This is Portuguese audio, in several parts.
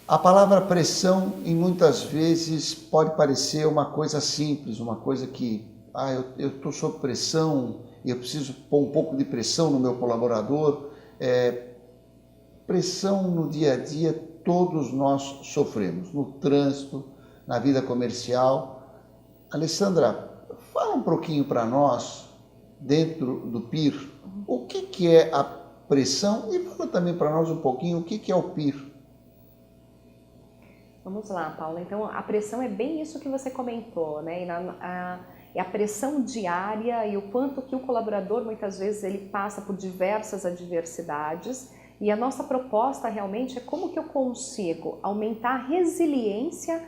A palavra pressão, em muitas vezes, pode parecer uma coisa simples, uma coisa que, eu estou sob pressão, eu preciso pôr um pouco de pressão no meu colaborador. Pressão no dia a dia, todos nós sofremos, no trânsito, na vida comercial. Alessandra, fala um pouquinho para nós, dentro do PIR, o que é a pressão e fala também para nós um pouquinho o que é o PIR. Vamos lá, Paula. Então, a pressão é bem isso que você comentou, né? É a pressão diária e o quanto que o colaborador, muitas vezes, ele passa por diversas adversidades. E a nossa proposta realmente é como que eu consigo aumentar a resiliência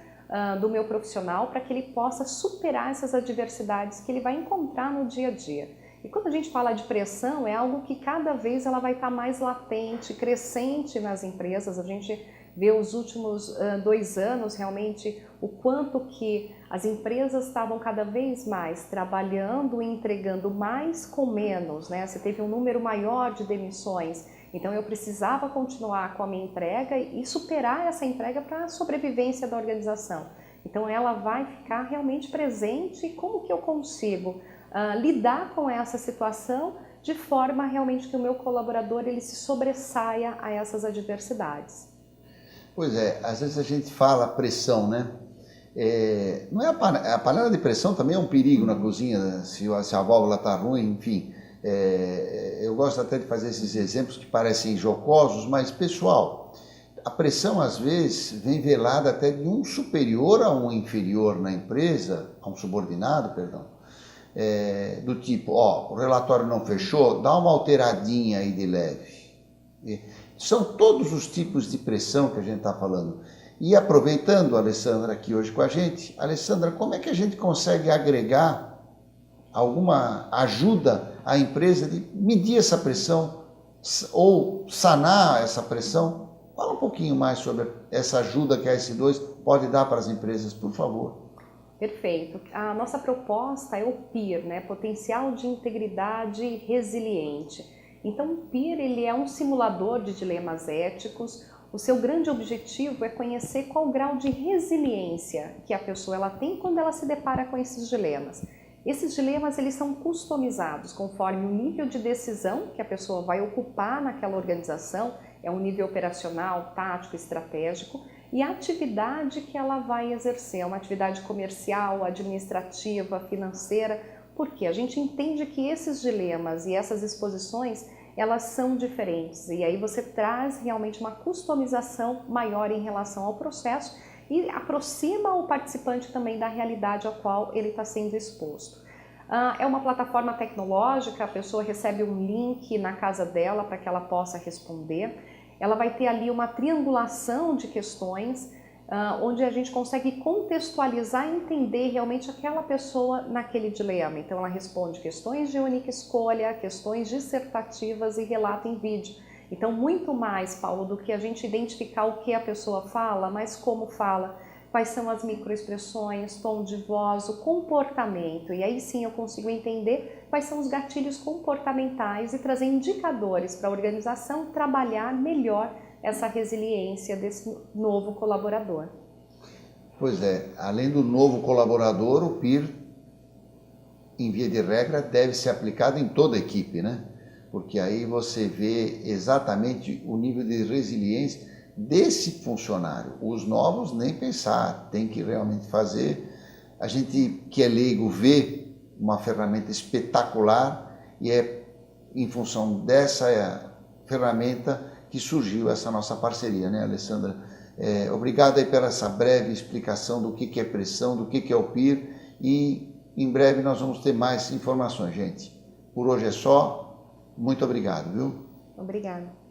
do meu profissional para que ele possa superar essas adversidades que ele vai encontrar no dia a dia. E quando a gente fala de pressão, é algo que cada vez ela vai estar mais latente, crescente nas empresas. A gente vê os últimos 2 anos realmente o quanto que as empresas estavam cada vez mais trabalhando e entregando mais com menos, né? Você teve um número maior de demissões, então eu precisava continuar com a minha entrega e superar essa entrega para a sobrevivência da organização. Então ela vai ficar realmente presente e como que eu consigo lidar com essa situação de forma realmente que o meu colaborador ele se sobressaia a essas adversidades. Pois é, às vezes a gente fala pressão, né? Não é a panela de pressão também é um perigo na cozinha, né? Se a válvula está ruim, enfim. Eu gosto até de fazer esses exemplos que parecem jocosos, mas pessoal, a pressão às vezes vem velada até de um superior a um inferior na empresa, a um subordinado, perdão, do tipo, o relatório não fechou, dá uma alteradinha aí de leve. São todos os tipos de pressão que a gente está falando. E aproveitando a Alessandra aqui hoje com a gente, Alessandra, como é que a gente consegue agregar alguma ajuda à empresa de medir essa pressão ou sanar essa pressão? Fala um pouquinho mais sobre essa ajuda que a S2 pode dar para as empresas, por favor. Perfeito. A nossa proposta é o PIR, né? Potencial de Integridade Resiliente. Então, o PIR ele é um simulador de dilemas éticos. O seu grande objetivo é conhecer qual o grau de resiliência que a pessoa ela tem quando ela se depara com esses dilemas. Esses dilemas eles são customizados conforme o nível de decisão que a pessoa vai ocupar naquela organização, é um nível operacional, tático, estratégico, e a atividade que ela vai exercer, uma atividade comercial, administrativa, financeira, porque a gente entende que esses dilemas e essas exposições, elas são diferentes. E aí você traz realmente uma customização maior em relação ao processo e aproxima o participante também da realidade a qual ele está sendo exposto. É uma plataforma tecnológica, a pessoa recebe um link na casa dela para que ela possa responder. Ela vai ter ali uma triangulação de questões, onde a gente consegue contextualizar e entender realmente aquela pessoa naquele dilema. Então ela responde questões de única escolha, questões dissertativas e relato em vídeo. Então muito mais, Paulo, do que a gente identificar o que a pessoa fala, mas como fala, quais são as microexpressões, tom de voz, o comportamento. E aí sim eu consigo entender quais são os gatilhos comportamentais e trazer indicadores para a organização trabalhar melhor essa resiliência desse novo colaborador. Pois é, além do novo colaborador, o PIR, em via de regra, deve ser aplicado em toda a equipe, né? Porque aí você vê exatamente o nível de resiliência desse funcionário. Os novos, nem pensar, tem que realmente fazer. A gente que é leigo vê uma ferramenta espetacular e é em função dessa ferramenta que surgiu essa nossa parceria, né, Alessandra? Obrigado aí pela essa breve explicação do que é pressão, do que é o PIR e em breve nós vamos ter mais informações, gente. Por hoje é só. Muito obrigado, viu? Obrigada.